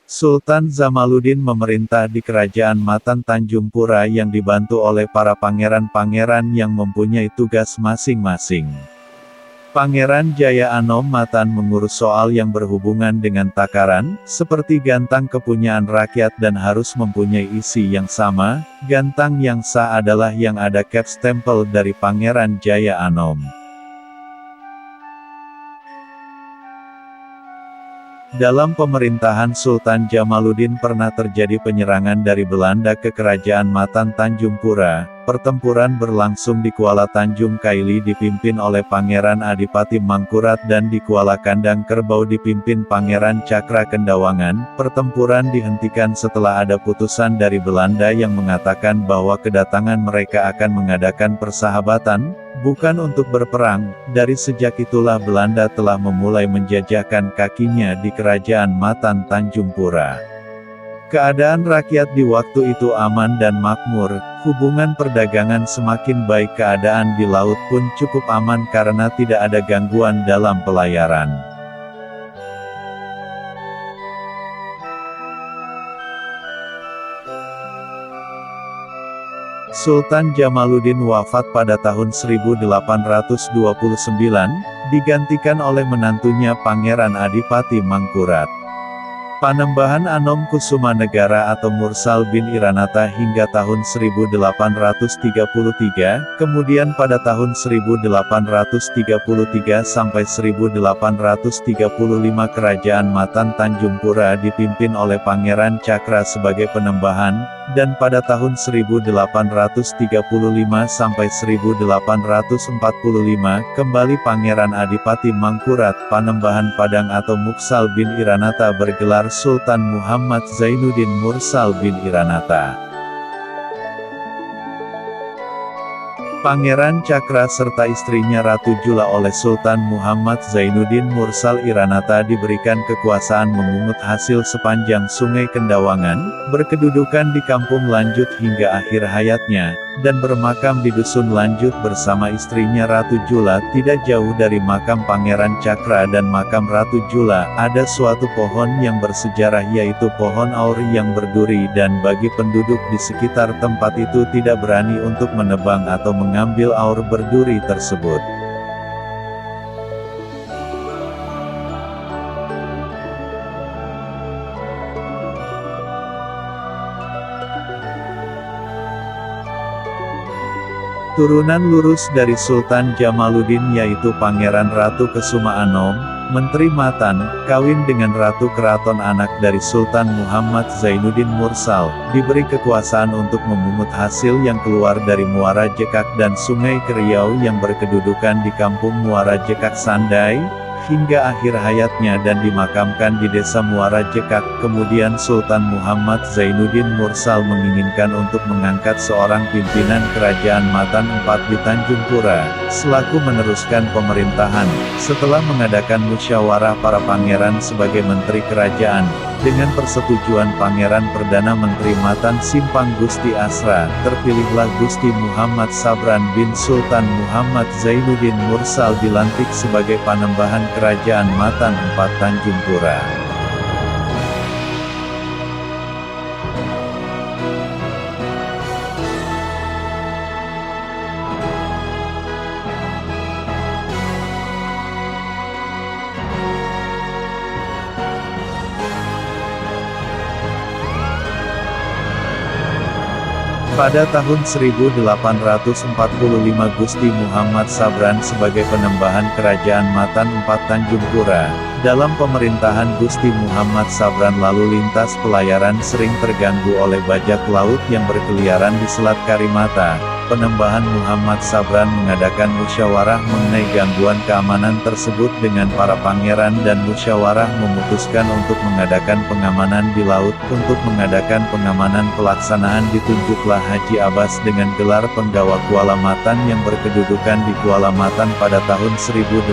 Sultan Zamaluddin memerintah di Kerajaan Matan Tanjung Pura yang dibantu oleh para pangeran-pangeran yang mempunyai tugas masing-masing. Pangeran Jaya Anom Matan mengurus soal yang berhubungan dengan takaran, seperti gantang kepunyaan rakyat dan harus mempunyai isi yang sama. Gantang yang sah adalah yang ada cap stempel dari Pangeran Jaya Anom. Dalam pemerintahan Sultan Jamaluddin pernah terjadi penyerangan dari Belanda ke Kerajaan Matan Tanjung Pura. Pertempuran berlangsung di Kuala Tanjung Kaili dipimpin oleh Pangeran Adipati Mangkurat dan di Kuala Kandang Kerbau dipimpin Pangeran Cakra Kendawangan. Pertempuran dihentikan setelah ada putusan dari Belanda yang mengatakan bahwa kedatangan mereka akan mengadakan persahabatan, bukan untuk berperang. Dari sejak itulah Belanda telah memulai menjajahkan kakinya di Kerajaan Matan Tanjung Pura. Keadaan rakyat di waktu itu aman dan makmur, hubungan perdagangan semakin baik, keadaan di laut pun cukup aman karena tidak ada gangguan dalam pelayaran. Sultan Jamaluddin wafat pada tahun 1829, digantikan oleh menantunya Pangeran Adipati Mangkurat. Panembahan Anom Kusuma Negara atau Mursal bin Iranata hingga tahun 1833, kemudian pada tahun 1833 sampai 1835 Kerajaan Matan Tanjung Pura dipimpin oleh Pangeran Cakra sebagai penembahan, dan pada tahun 1835 sampai 1845 kembali Pangeran Adipati Mangkurat. Panembahan Padang atau Muksal bin Iranata bergelar Sultan Muhammad Zainuddin Mursal bin Iranata. Pangeran Cakra serta istrinya Ratu Jula oleh Sultan Muhammad Zainuddin Mursal Iranata diberikan kekuasaan memungut hasil sepanjang Sungai Kendawangan, berkedudukan di Kampung Lanjut hingga akhir hayatnya, dan bermakam di Dusun Lanjut bersama istrinya Ratu Jula. Tidak jauh dari makam Pangeran Cakra dan makam Ratu Jula, ada suatu pohon yang bersejarah yaitu pohon aur yang berduri, dan bagi penduduk di sekitar tempat itu tidak berani untuk menebang atau mengambil aur berduri tersebut. Turunan lurus dari Sultan Jamaluddin yaitu Pangeran Ratu Kesuma Anom, Menteri Matan, kawin dengan Ratu Keraton anak dari Sultan Muhammad Zainuddin Mursal, diberi kekuasaan untuk memungut hasil yang keluar dari Muara Jekak dan Sungai Keriau yang berkedudukan di Kampung Muara Jekak Sandai, hingga akhir hayatnya dan dimakamkan di Desa Muara Jekak. Kemudian Sultan Muhammad Zainuddin Mursal menginginkan untuk mengangkat seorang pimpinan Kerajaan Matan IV di Tanjung Pura, selaku meneruskan pemerintahan. Setelah mengadakan musyawarah para pangeran sebagai menteri kerajaan, dengan persetujuan Pangeran Perdana Menteri Matan Simpang Gusti Asra, terpilihlah Gusti Muhammad Sabran bin Sultan Muhammad Zainuddin Mursal dilantik sebagai Panembahan Kerajaan Matan IV Tanjung Pura. Pada tahun 1845 Gusti Muhammad Sabran sebagai Panembahan Kerajaan Matan IV Tanjung Pura. Dalam pemerintahan Gusti Muhammad Sabran lalu lintas pelayaran sering terganggu oleh bajak laut yang berkeliaran di Selat Karimata. Panembahan Muhammad Sabran mengadakan musyawarah mengenai gangguan keamanan tersebut dengan para pangeran dan musyawarah memutuskan untuk mengadakan pengamanan di laut. Untuk mengadakan pengamanan pelaksanaan ditunjuklah Haji Abbas dengan gelar penggawa Kuala Matan yang berkedudukan di Kuala Matan pada tahun 1874.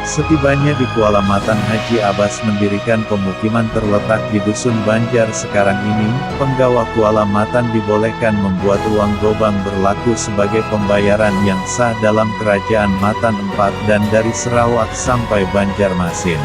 Setibanya di Kuala Matan, Haji Abbas mendirikan pemukiman terletak di Dusun Banjar sekarang ini. Penggawa Kuala Matan dibolehkan membuat uang gobang berlaku sebagai pembayaran yang sah dalam Kerajaan Matan IV dan dari Sarawak sampai Banjarmasin.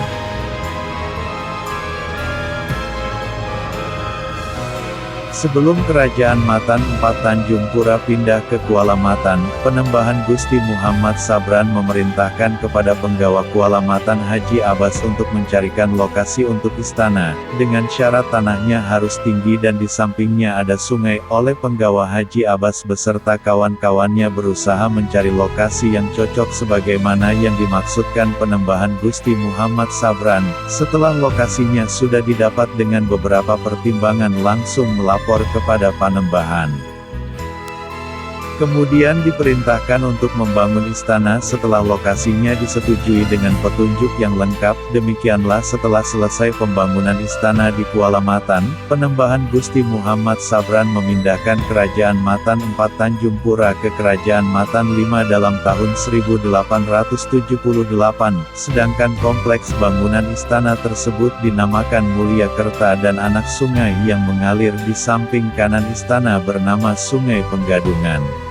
Sebelum Kerajaan Matan IV Tanjung Pura pindah ke Kuala Matan, Penembahan Gusti Muhammad Sabran memerintahkan kepada penggawa Kuala Matan Haji Abbas untuk mencarikan lokasi untuk istana, dengan syarat tanahnya harus tinggi dan di sampingnya ada sungai. Oleh penggawa Haji Abbas beserta kawan-kawannya berusaha mencari lokasi yang cocok sebagaimana yang dimaksudkan Penembahan Gusti Muhammad Sabran. Setelah lokasinya sudah didapat dengan beberapa pertimbangan langsung melapor kepada Panembahan. Kemudian diperintahkan untuk membangun istana setelah lokasinya disetujui dengan petunjuk yang lengkap. Demikianlah setelah selesai pembangunan istana di Kuala Matan, Penembahan Gusti Muhammad Sabran memindahkan Kerajaan Matan IV Tanjung Pura ke Kerajaan Matan V dalam tahun 1878, sedangkan kompleks bangunan istana tersebut dinamakan Mulia Kerta dan anak sungai yang mengalir di samping kanan istana bernama Sungai Penggadungan.